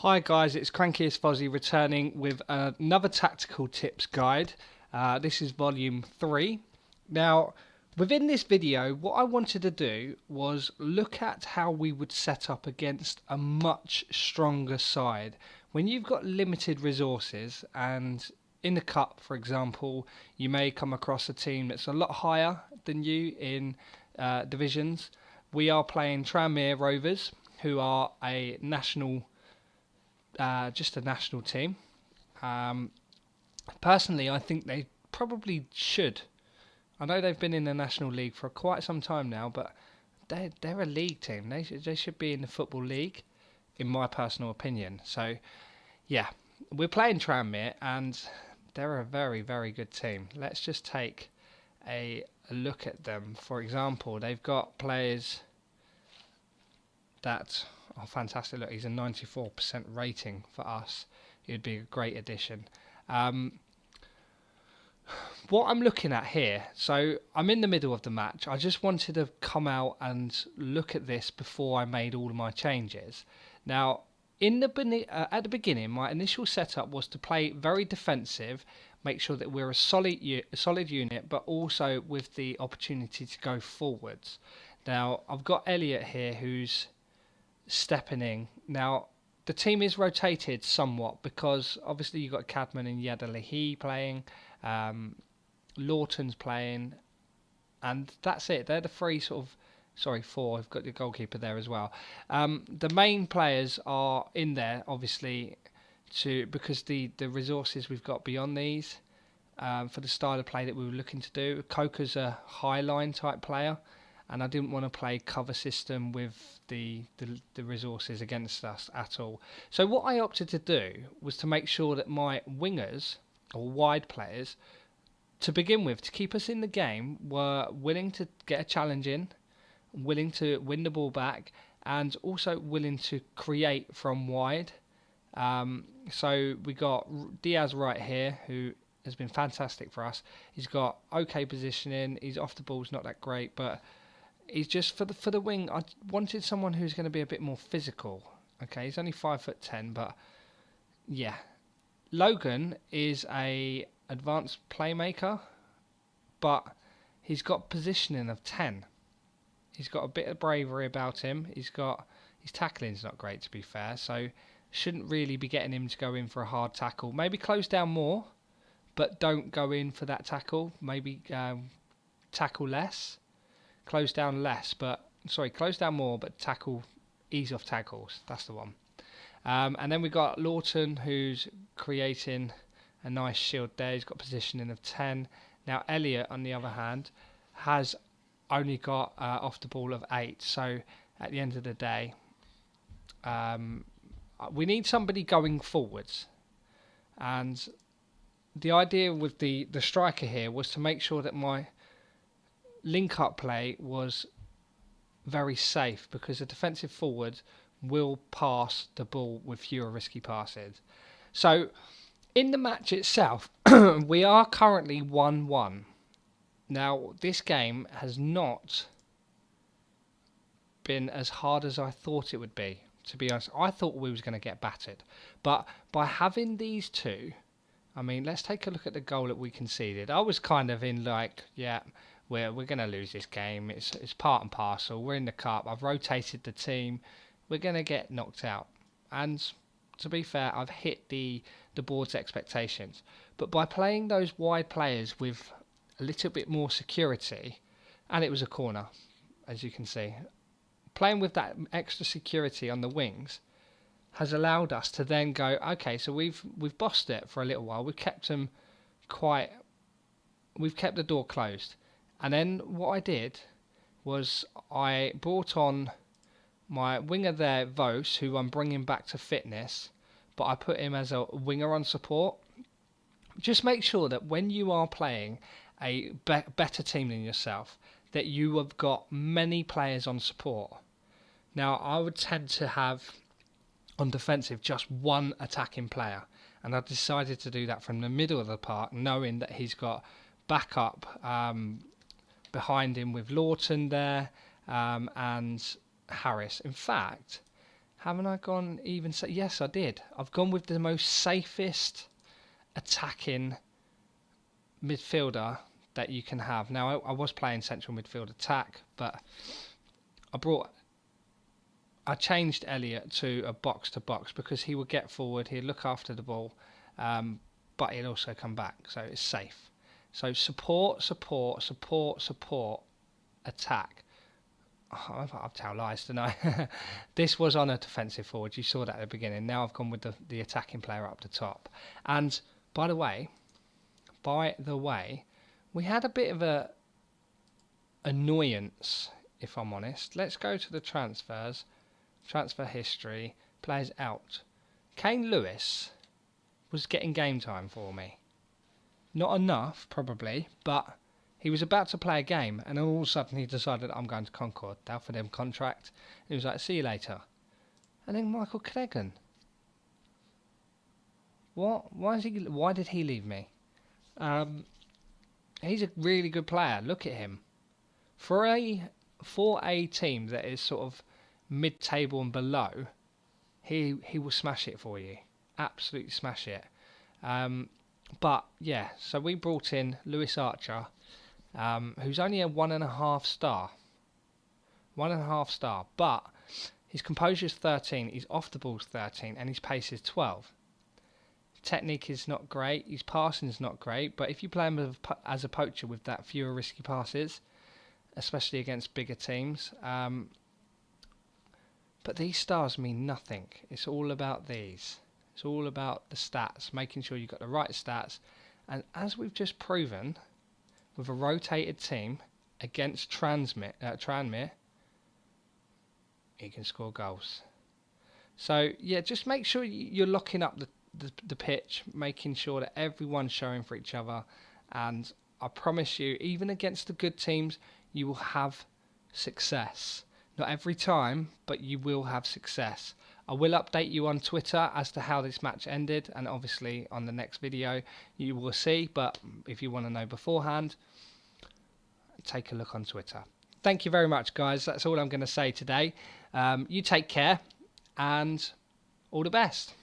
Hi guys, it's Crankiest Fozzie returning with another tactical tips guide. This is volume 3. Now, within this video, what I wanted to do was look at how we would set up against a much stronger side. When you've got limited resources, and in the cup, for example, you may come across a team that's a lot higher than you in divisions. We are playing Tranmere Rovers, who are just a national team. Um, Personally, I think they probably should. I know they've been in the National League for quite some time now, but they're a league team. They should be in the Football League, in my personal opinion. So, yeah, we're playing Tranmere, and they're a very, very good team. Let's just take a look at them. For example, they've got players that are fantastic. Look, he's a 94% rating for us. He'd be a great addition. Um, what I'm looking at here, so I'm in the middle of the match. I just wanted to come out and look at this before I made all of my changes. Now, at the beginning, my initial setup was to play very defensive, make sure that we're a solid unit, but also with the opportunity to go forwards. Now, I've got Elliot here who's stepping in. Now, the team is rotated somewhat because obviously you've got Cadman and Yadalihi playing, Lawton's playing, and that's it. They're the four. I've got the goalkeeper there as well. The main players are in there, obviously, because the resources we've got beyond these for the style of play that we were looking to do. Coca's a high line type player, and I didn't want to play cover system with the resources against us at all. So what I opted to do was to make sure that my wingers, or wide players, to begin with, to keep us in the game, were willing to get a challenge in, willing to win the ball back, and also willing to create from wide. So we got Diaz right here, who has been fantastic for us. He's got okay positioning. He's off the ball's not that great, but he's just for the wing. I wanted someone who's going to be a bit more physical. Okay, he's only 5'10", but yeah. Logan is a advanced playmaker, but he's got positioning of 10. He's got a bit of bravery about him. His tackling's not great, to be fair, so shouldn't really be getting him to go in for a hard tackle. Maybe close down more, but don't go in for that tackle. Maybe tackle less. Close down more, but ease off tackles. That's the one. And then we've got Lawton, who's creating a nice shield there. He's got positioning of 10. Now Elliot, on the other hand, has only got off the ball of 8. So at the end of the day, we need somebody going forwards. And the idea with the striker here was to make sure that my link-up play was very safe, because a defensive forward will pass the ball with fewer risky passes. So, in the match itself, we are currently 1-1. Now, this game has not been as hard as I thought it would be. To be honest, I thought we was going to get battered. But by having these two, I mean, let's take a look at the goal that we conceded. I was kind of in like, yeah, we're going to lose this game. It's part and parcel. We're in the cup. I've rotated the team. We're going to get knocked out. And to be fair, I've hit the board's expectations. But by playing those wide players with a little bit more security, and it was a corner, as you can see, playing with that extra security on the wings has allowed us to then go, okay, so we've bossed it for a little while. We've kept the door closed. And then what I did was I brought on my winger there, Vos, who I'm bringing back to fitness, but I put him as a winger on support. Just make sure that when you are playing a better team than yourself, that you have got many players on support. Now, I would tend to have on defensive just one attacking player, and I decided to do that from the middle of the park, knowing that he's got backup behind him with Lawton there and Harris. In fact, Haven't I gone even... Yes, I did. I've gone with the most safest attacking midfielder that you can have. Now, I was playing central midfield attack, but I changed Elliot to a box-to-box because he would get forward, he'd look after the ball, but he'd also come back, so it's safe. So support, attack. Oh, I've tell lies tonight. This was on a defensive forward. You saw that at the beginning. Now I've gone with the attacking player up the top. And by the way, we had a bit of a annoyance, if I'm honest. Let's go to the transfers, transfer history, players out. Kane Lewis was getting game time for me. Not enough, probably, but he was about to play a game, and all of a sudden he decided, I'm going to Concord. They offered him contract. He was like, see you later. And then Michael Cregan. What? Why did he leave me? He's a really good player. Look at him. For a team that is sort of mid-table and below, he will smash it for you. Absolutely smash it. But yeah, so we brought in Lewis Archer, who's only a 1.5 star. 1.5 star, but his composure is 13, his off the ball's 13, and his pace is 12. Technique is not great, his passing is not great, but if you play him as a poacher with that fewer risky passes, especially against bigger teams, but these stars mean nothing. It's all about these. It's all about the stats, making sure you've got the right stats, and as we've just proven, with a rotated team against Tranmere, he can score goals. So yeah, just make sure you're locking up the pitch, making sure that everyone's showing for each other, and I promise you, even against the good teams, you will have success. Not every time, but you will have success. I will update you on Twitter as to how this match ended, and obviously on the next video you will see, but if you want to know beforehand, take a look on Twitter. Thank you very much, guys. That's all I'm going to say today. You take care, and all the best.